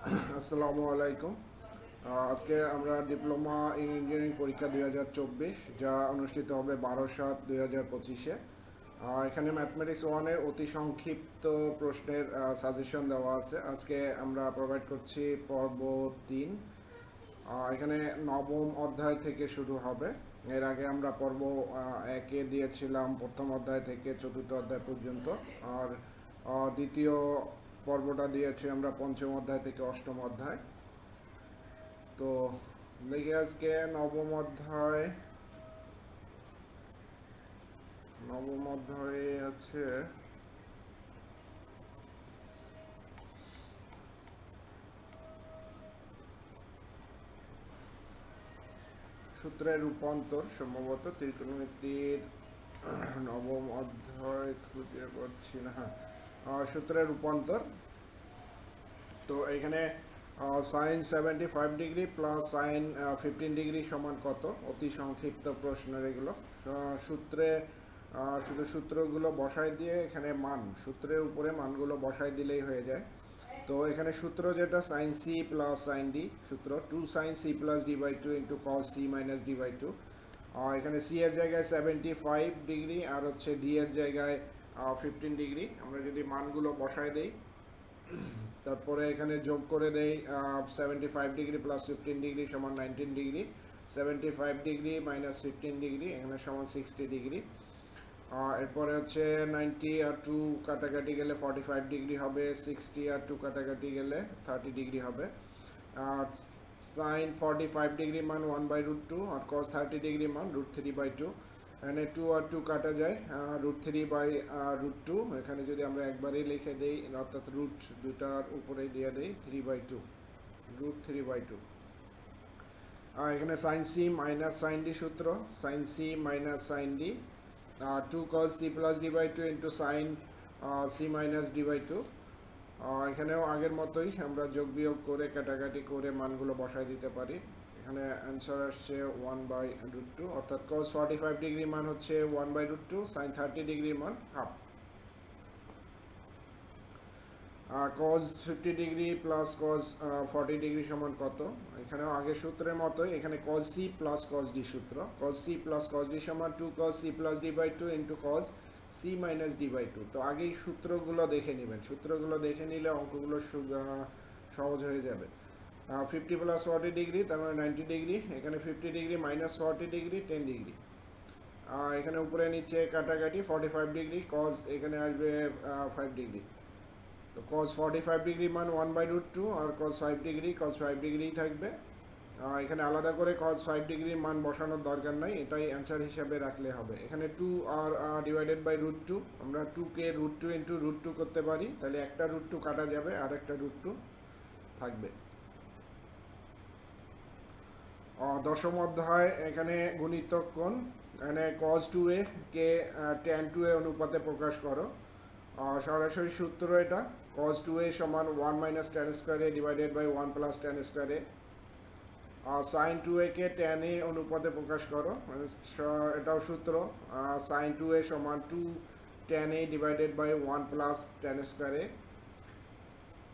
আসসালামু আলাইকুম। আজকে আমরা ডিপ্লোমা ইন ইঞ্জিনিয়ারিং পরীক্ষা 2024 যা অনুষ্ঠিত হবে 12/7/2025-এ। এখানে ম্যাথমেটিক্স ওয়ানের অতি সংক্ষিপ্ত প্রশ্নের সাজেশন দেওয়া আছে। আজকে আমরা প্রোভাইড করছি পর্ব 3। এখানে নবম অধ্যায় থেকে শুরু হবে। এর আগে আমরা পর্ব একে দিয়েছিলাম প্রথম অধ্যায় থেকে চতুর্থ অধ্যায় পর্যন্ত। আর দ্বিতীয় পর্বটা দিয়েছি আমরা পঞ্চম অধ্যায় থেকে অষ্টম অধ্যায়। তো দেখি আজকে নবম অধ্যায়ে আছে সূত্রের রূপান্তর, সম্ভবত ত্রিকোণমিতির নবম অধ্যায় খুঁজে পাচ্ছি না। হ্যাঁ, সূত্রের রূপান্তর। তো এখানে sine 75 degree plus sine 15 degree সমান কত? অতি সংক্ষিপ্ত প্রশ্নের এগুলো। সূত্রে শুধু সূত্রগুলো বসাই দিয়ে এখানে সূত্রের উপরে মানগুলো বসাই দিলেই হয়ে যায়। তো এখানে সূত্র যেটা sine C plus sine D, সূত্র 2 sin c+d/2 into cos C minus ডি/2। এখানে সি এর জায়গায় 75 ডিগ্রি আর হচ্ছে ডি এর জায়গায় 15 ডিগ্রি। আমরা যদি মানগুলো বসাই দেই, তারপরে এখানে যোগ করে দেই 75 ডিগ্রি প্লাস 15 ডিগ্রি সমান 19 ডিগ্রি, 75 ডিগ্রি মাইনাস 15 ডিগ্রি এখানে সমান 60 ডিগ্রি। এরপরে হচ্ছে 90 আর 2 কাটাকাটি গেলে 45 ডিগ্রি হবে, 60 আর 2 কাটাকাটি গেলে 30 ডিগ্রি হবে। আর সাইন 45 ডিগ্রি মান 1/√2 আর কস 30 ডিগ্রি মান √3/2। এখানে 2 আর 2 কাটা যায়, √3/√2। এখানে যদি আমরা একবারেই লিখে দেই, অর্থাৎ রুট দুটার উপরে দিয়ে দেই 3/2, √3/2। আর এখানে sine C minus sine D সূত্র, sine C minus sine D 2 cos c plus d/2 into sine C minus ডি/2। এখানেও আগের মতোই আমরা যোগ বিয়োগ করে কাটাকাটি করে মানগুলো বসাই দিতে পারি। এখানে অ্যান্সার আসছে 1/√2, অর্থাৎ cos 45 ডিগ্রি মান হচ্ছে 1/√2, সাইন 30 ডিগ্রি মান half. cos 50 degree plus cos 40 degree সমান কত? এখানেও আগের সূত্রের মতোই এখানে cos c plus cos d সূত্র, cos c plus cos d সমান 2 cos c plus d/2 into cos c minus d/2। তো আগেই সূত্রগুলো দেখে নেবেন, সূত্রগুলো দেখে নিলে অঙ্কগুলো সহজ হয়ে যাবে। 50 প্লাস 40 ডিগ্রি তার মানে 90 ডিগ্রি, এখানে 50 ডিগ্রি মাইনাস 40 ডিগ্রি 10 ডিগ্রি। এখানে উপরে নিচে কাটাকাটি 45 ডিগ্রি, cos এখানে আসবে 5 ডিগ্রি। তো cos 45 ডিগ্রি মান 1/√2 আর cos 5 ডিগ্রি cos 5 ডিগ্রিই থাকবে। এখানে আলাদা করে cos 5 ডিগ্রির মান বসানোর দরকার নাই, এটাই অ্যান্সার হিসাবে রাখলে হবে। এখানে 2 আর ডিভাইডেড বাই √2, আমরা 2 কে √2 ইন্টু √2 করতে পারি, তাহলে একটা √2 কাটা যাবে আর একটা √2 থাকবে। দশম অধ্যায় এখানে গুণিতক কোণ। এখানে cos 2a কে tan 2a অনুপাতে প্রকাশ করো। সরাসরি সূত্র এটা, cos 2a সমান 1 মাইনাস tan স্কোয়ারে ডিভাইডেড বাই 1 প্লাস tan স্কোয়ারে। সাইন 2a কে tan a অনুপাতে প্রকাশ করো, এটাও সূত্র, সাইন 2a সমান 2 tan a divided by 1 plus tan স্কোয়ারে।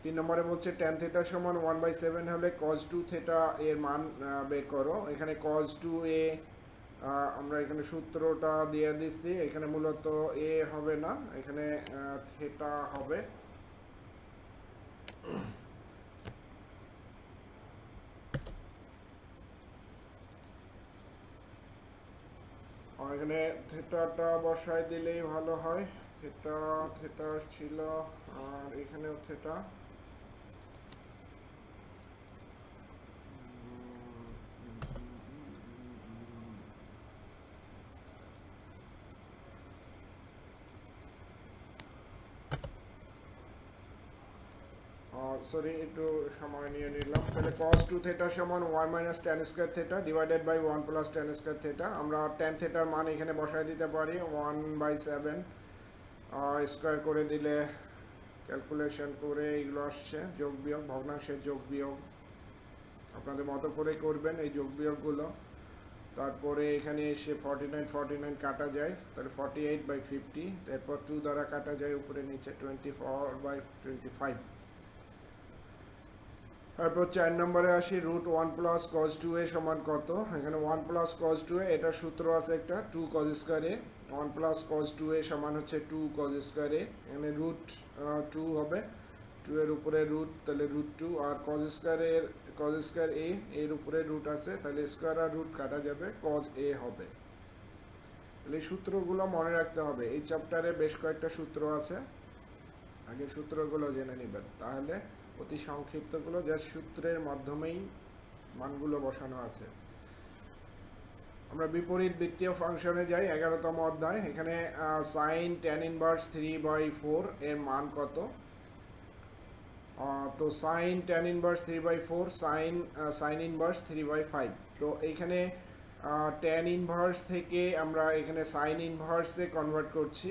3 নম্বরে বলছে tan থিটা সমান 1/7 হলে cos 2 থিটা এর মান বের করো। এখানে cos 2a আমরা এখানে সূত্রটা দিয়ে দিচ্ছি, এখানে মূলত এ হবে না, এখানে থিটা হবে। এখানে থিটাটা বসাই দিলেই ভালো হয়। থিটা থিটা ছিল, আর এখানেও থিটা। সরি, একটু সময় নিয়ে নিলাম। তাহলে cos 2 থিটা সমান 1 minus tan square theta divided by 1 plus tan square theta. আমরা tan থিটার মান এখানে বসাই দিতে পারি 1/7, স্কয়ার করে দিলে ক্যালকুলেশন করে এগুলো আসছে, যোগ বিয়োগ, ভগ্নাংশের যোগ বিয়োগ আপনাদের মতো করে করবেন এই যোগ বিয়োগগুলো। তারপরে এখানে এসে 49 কাটা যায়, তাহলে 48/50, তারপর 2 দ্বারা কাটা যায় উপরে নিচে 24/25। তারপর 4 নম্বরে আসি, রুট 1 প্লাস কজ 2a সমান কত। এখানে 1 প্লাস কজ 2a, এটা সূত্র আছে একটা 2 cos square a। 1 plus cos 2a সমান হচ্ছে 2 কজ স্কয়ার a। এখানে রুট 2 হবে, 2 এর উপরে রুট, তাহলে রুট 2, আর কজ স্কয়ার a এর উপরে রুট আছে, তাহলে স্কয়ার আর রুট কাটা যাবে, কজ a হবে। তাহলে এই সূত্রগুলো মনে রাখতে হবে। এই চ্যাপ্টারে বেশ কয়েকটা সূত্র আছে, আগে সূত্রগুলো জেনে নেবেন, তাহলে অতি সংক্ষিপ্তগুলো যা সূত্রের মাধ্যমেই মানগুলো বসানো আছে। আমরা বিপরীত বৃত্তীয় ফাংশনে যাই, 11তম অধ্যায়। এখানে সাইন ট্যান ইনভার্স 3/4 এর মান কত। তো sign tan inverse 3/4, sign inverse 3/5। তো এইখানে ট্যান ইনভার্স থেকে আমরা এখানে সাইন ইনভার্সে কনভার্ট করছি।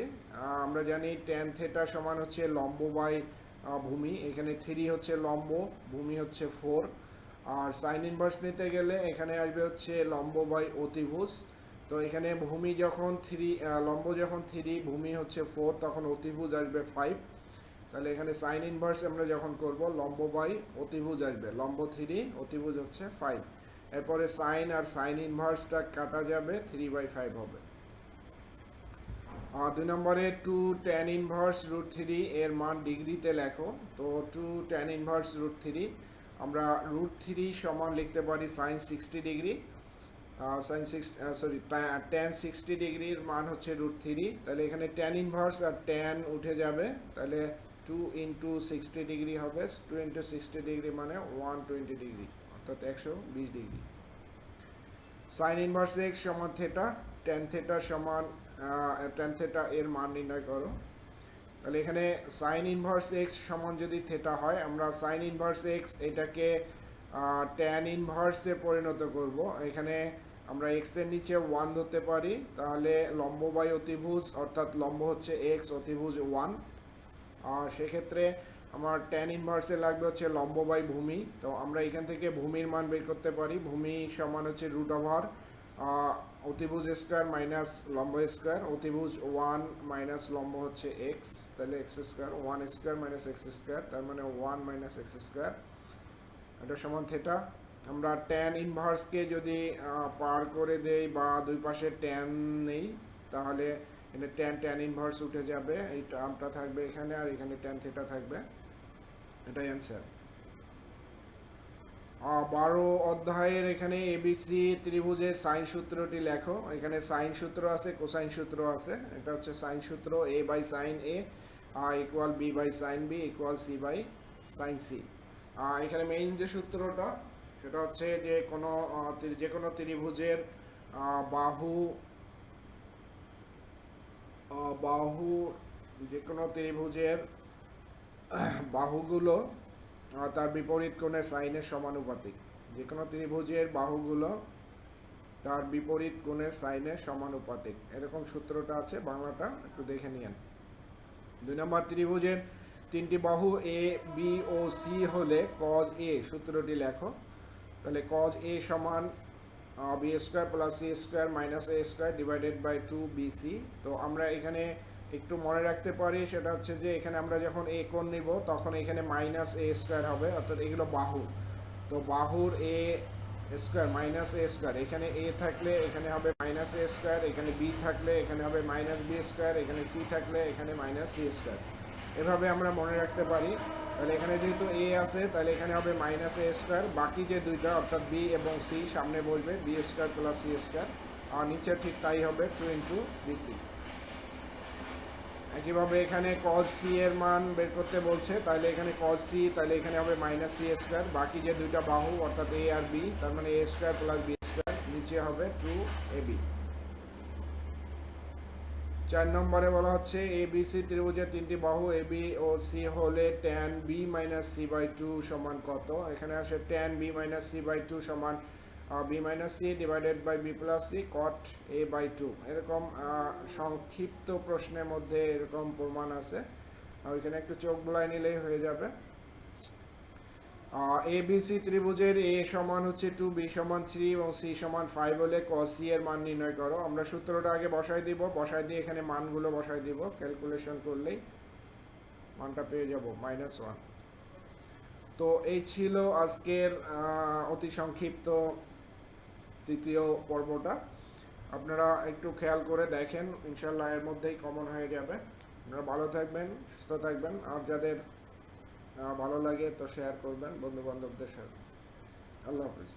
আমরা জানি ট্যান থেটা সমান হচ্ছে লম্ব বাই ভূমি, এখানে 3 হচ্ছে লম্ব, ভূমি হচ্ছে 4। আর সাইন ইনভার্স নিতে গেলে এখানে আসবে হচ্ছে লম্ব বাই অতিভুজ। তো এখানে ভূমি যখন 3, লম্ব যখন 3, ভূমি হচ্ছে 4, তখন অতিভুজ আসবে 5। তাহলে এখানে সাইন ইনভার্স আমরা যখন করব, লম্ব বাই অতিভুজ আসবে, লম্ব 3, অতিভুজ হচ্ছে 5। এরপরে সাইন আর সাইন ইনভার্সটা কাটা যাবে, 3/5 হবে। 2 নম্বরে 2 ট্যান ইনভার্স রুট 3 এর মান ডিগ্রিতে লেখো। তো 2 ট্যান ইনভার্স রুট 3, আমরা রুট 3 সমান লিখতে পারি সাইন 60 ডিগ্রি। ট্যান 60 ডিগ্রির মান হচ্ছে রুট 3, তাহলে এখানে ট্যান ইনভার্স আর ট্যান উঠে যাবে, তাহলে 2 ইন্টু 60 ডিগ্রি হবে। 2 ইন্টু 60 ডিগ্রি মানে 120 ডিগ্রি, অর্থাৎ 120 ডিগ্রি। সাইন ইনভার্স এক্স সমান থেটা, ট্যান থেটা সমান ট্যান থেটা এর মান নির্ণয় করো। তাহলে এখানে সাইন ইনভার্স এক্স সমান যদি থেটা হয়, আমরা সাইন ইনভার্স এক্স এটাকে ট্যান ইনভার্সে পরিণত করব। এখানে আমরা এক্স এর নিচে 1 ধরতে পারি, তাহলে লম্ব বাই অতিভুজ, অর্থাৎ লম্ব হচ্ছে এক্স, অতিভুজ 1। আর সেক্ষেত্রে আমার ট্যান ইনভার্সে লাগবে হচ্ছে লম্ব বাই ভূমি। তো আমরা এখান থেকে ভূমির মান বের করতে পারি। ভূমি সমান হচ্ছে রুট ওভার অতিভুজ স্কয়ার মাইনাস লম্ব স্কয়ার, অতিভুজ 1 মাইনাস লম্ব হচ্ছে এক্স, তাহলে x square, 1 square minus x square, তার মানে 1 মাইনাস এক্স স্কয়ার, এটা সমান থেটা। আমরা ট্যান ইনভার্সকে যদি পার করে দেই বা দুই পাশে ট্যান নেই, তাহলে এখানে ট্যান ইনভার্স উঠে যাবে, এই টার্মটা থাকবে এখানে, আর এখানে ট্যান থেটা থাকবে, এটাই অ্যান্সার। 12 অধ্যায়ের এখানে এবিসি ত্রিভুজের সাইন সূত্রটি লেখো। এখানে সাইন সূত্র আছে, কোসাইন সূত্র আছে। এটা হচ্ছে সাইন সূত্র, a by sine a equal b by sine b equal c by sine c। এখানে মেইন যে সূত্রটা সেটা হচ্ছে যে কোনো ত্রিভুজের বাহু যে কোনো ত্রিভুজের বাহুগুলো তার বিপরীত কোণে সাইনের সমানুপাতিক। যে কোনো ত্রিভুজের বাহুগুলো তার বিপরীত কোণের সাইনের সমানুপাতিক, এরকম সূত্রটা আছে, বাংলাটা একটু দেখে নিন। 2 নম্বর ত্রিভুজের 3টি বাহু এ বি ও সি হলে কজ এ সূত্রটি লেখো। তাহলে কজ এ সমান b square plus C square minus a square divided by 2bc। তো আমরা এখানে একটু মনে রাখতে পারি, সেটা হচ্ছে যে এখানে আমরা যখন এ কোণ নিব তখন এখানে মাইনাস এ স্কোয়ার হবে, অর্থাৎ এগুলো বাহু। তো বাহুর এ স্কোয়ার মাইনাস এ স্কোয়ার, এখানে এ থাকলে এখানে হবে মাইনাস এ স্কোয়ার, এখানে বি থাকলে এখানে হবে মাইনাস বি স্কোয়ার, এখানে সি থাকলে এখানে মাইনাস সি স্কোয়ার, এভাবে আমরা মনে রাখতে পারি। তাহলে এখানে যেহেতু এ আছে, তাহলে এখানে হবে মাইনাস এ স্কোয়ার, বাকি যে দুইটা অর্থাৎ বি এবং সি সামনে বসবে B square plus C square, আর নিচে ঠিক তাই হবে 2 ইন্টু বিসি। একইভাবে এখানে কজ সি এর মান বের করতে বলছে, তাহলে এখানে কজ সি, তাহলে এখানে হবে মাইনাস সি স্কোয়ার, বাকি যে দুইটা বাহু অর্থাৎ এ আর বি, তার মানে এ স্কোয়ার প্লাস বি স্কোয়ার, নিচে হবে 2ab। 4 নম্বরে বলা হচ্ছে এ বি সি ত্রিভুজের 3টি বাহু এ বি ও সি হলে tan b minus c by 2 সমান কত। এখানে আসে tan b minus c by 2 সমান b minus c divided by b plus c cot a by 2। এরকম সংক্ষিপ্ত প্রশ্নের মধ্যে এরকম প্রমাণ আছে, ওইখানে একটু চোখ বুলাই নিলেই হয়ে যাবে। এ বি সি ত্রিভুজের এ সমান হচ্ছে 2, বি সমান 3 এবং সি সমান 5 হলে cos c এর মান নির্ণয় করো। আমরা সূত্রটা আগে বসাই দিব, বসাই দিয়ে এখানে মানগুলো বসাই দিব, ক্যালকুলেশন করলেই মানটা পেয়ে যাব -1। তো এই ছিল আজকের অতি সংক্ষিপ্ত তৃতীয় পর্বটা। আপনারা একটু খেয়াল করে দেখেন, ইনশাল্লাহ এর মধ্যেই কমন হয়ে যাবে। আপনারা ভালো থাকবেন, সুস্থ থাকবেন, আর যাদের ভালো লাগে তো শেয়ার করবেন বন্ধু বান্ধবদের সাথে। আল্লাহ হাফিজ।